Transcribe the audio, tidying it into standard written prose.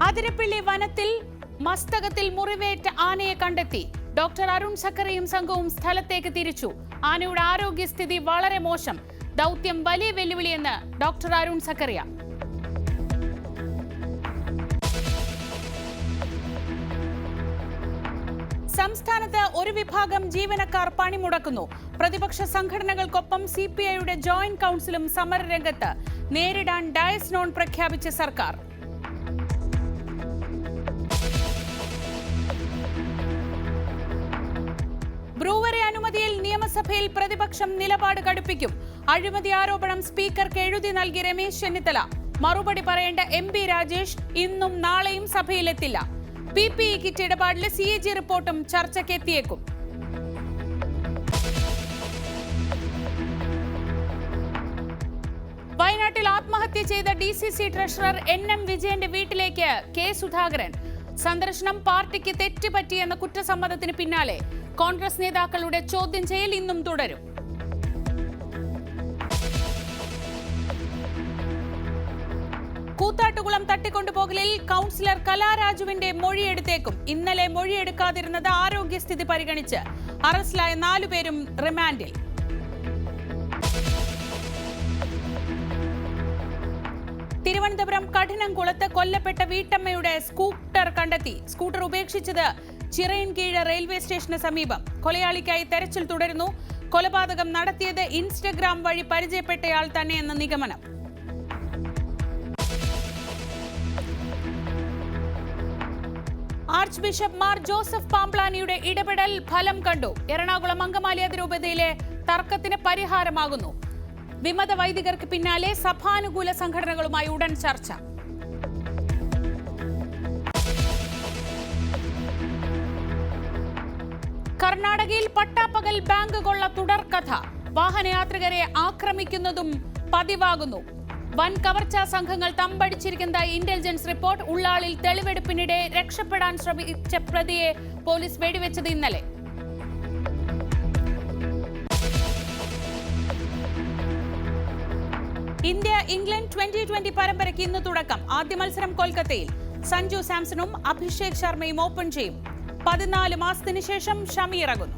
അതിരപ്പള്ളി വനത്തിൽ മസ്തകത്തിൽ മുറിവേറ്റ ആനയെ കണ്ടെത്തി. ഡോക്ടർ അരുൺ സക്കറിയും സംഘവും സ്ഥലത്തേക്ക് തിരിച്ചു. ആനയുടെ ആരോഗ്യസ്ഥിതി വളരെ മോശം. ദൗത്യം വലിയ വെല്ലുവിളിയെന്ന് ഡോക്ടർ അരുൺ സക്കറിയ. സംസ്ഥാനത്ത് ഒരു വിഭാഗം ജീവനക്കാർ പണിമുടക്കുന്നു. പ്രതിപക്ഷ സംഘടനകൾക്കൊപ്പം സിപിഐയുടെ ജോയിന്റ് കൗൺസിലും സമരരംഗത്ത്. നേരിടാൻ ഡയസ് നോൺ പ്രഖ്യാപിച്ച സർക്കാർ. ബ്രൂവറി അനുമതിയിൽ നിയമസഭയിൽ പ്രതിപക്ഷം നിലപാട് കടുപ്പിക്കും. അഴിമതി ആരോപണം സ്പീക്കർക്ക് എഴുതി നൽകി രമേശ് ചെന്നിത്തല. മറുപടി പറയേണ്ട MP രാജേഷ് ഇന്നും നാളെയും സഭയിലെത്തില്ല. PPE കിറ്റ് ഇടപാടിൽ CAG റിപ്പോർട്ടും ചർച്ചയ്ക്കെത്തിയേക്കും. വയനാട്ടിൽ ആത്മഹത്യ ചെയ്ത DCC ട്രഷറർ NM വിജയന്റെ വീട്ടിലേക്ക് K സുധാകരൻ. സന്ദർശനം പാർട്ടിക്ക് തെറ്റുപറ്റിയെന്ന കുറ്റസമ്മതത്തിന് പിന്നാലെ കോൺഗ്രസ് നേതാക്കളുടെ ചോദ്യം ചെയ്യൽ ഇന്നും തുടരും. കൂത്താട്ടുകുളം തട്ടിക്കൊണ്ടുപോകലിൽ കൗൺസിലർ കലാരാജുവിന്റെ മൊഴിയെടുത്തേക്കും. ഇന്നലെ മൊഴിയെടുക്കാതിരുന്നത് ആരോഗ്യസ്ഥിതി പരിഗണിച്ച്. അറസ്റ്റിലായ 4 പേരും റിമാൻഡിൽ. തിരുവനന്തപുരം കഠിനംകുളത്ത് കൊല്ലപ്പെട്ട വീട്ടമ്മയുടെ സ്കൂട്ടർ കണ്ടെത്തി. സ്കൂട്ടർ ഉപേക്ഷിച്ചത് ചിറയൻകീഴ് റെയിൽവേ സ്റ്റേഷന് സമീപം. കൊലയാളിക്കായി തെരച്ചിൽ തുടരുന്നു. കൊലപാതകം നടത്തിയത് ഇൻസ്റ്റഗ്രാം വഴി പരിചയപ്പെട്ടയാൾ തന്നെയെന്ന നിഗമനം. ആർച്ച് ബിഷപ്പ് മാർ ജോസഫ് പാംപ്ലാനിയുടെ ഇടപെടൽ ഫലം കണ്ടു. എറണാകുളം അങ്കമാലി അതിരൂപതയിലെ തർക്കത്തിന് പരിഹാരമാകുന്നു. വിമത വൈദികർക്ക് പിന്നാലെ സഭാനുകൂല സംഘടനകളുമായി ഉടൻ ചർച്ച. കർണാടകയിൽ പട്ടാപ്പകൽ ബാങ്ക് കൊള്ള തുടർക്കഥ. വാഹനയാത്രികരെ ആക്രമിക്കുന്നതും പതിവാകുന്നു. വൻ കവർച്ചാ സംഘങ്ങൾ തമ്പടിച്ചിരിക്കുന്നതായി ഇന്റലിജൻസ് റിപ്പോർട്ട്. ഉള്ളാളിൽ തെളിവെടുപ്പിനിടെ രക്ഷപ്പെടാൻ ശ്രമിച്ച പ്രതിയെ പോലീസ് വെടിവെച്ചത് ഇന്നലെ. ഇന്ത്യ ഇംഗ്ലണ്ട് 2020 പരമ്പരയ്ക്ക് ഇന്ന് തുടക്കം. ആദ്യ മത്സരം കൊൽക്കത്തയിൽ. സഞ്ജു സാംസണും അഭിഷേക് ശർമ്മയും ഓപ്പൺ ചെയ്യും. 14 മാസത്തിന് ശേഷം ഷമി ഇറങ്ങുന്നു.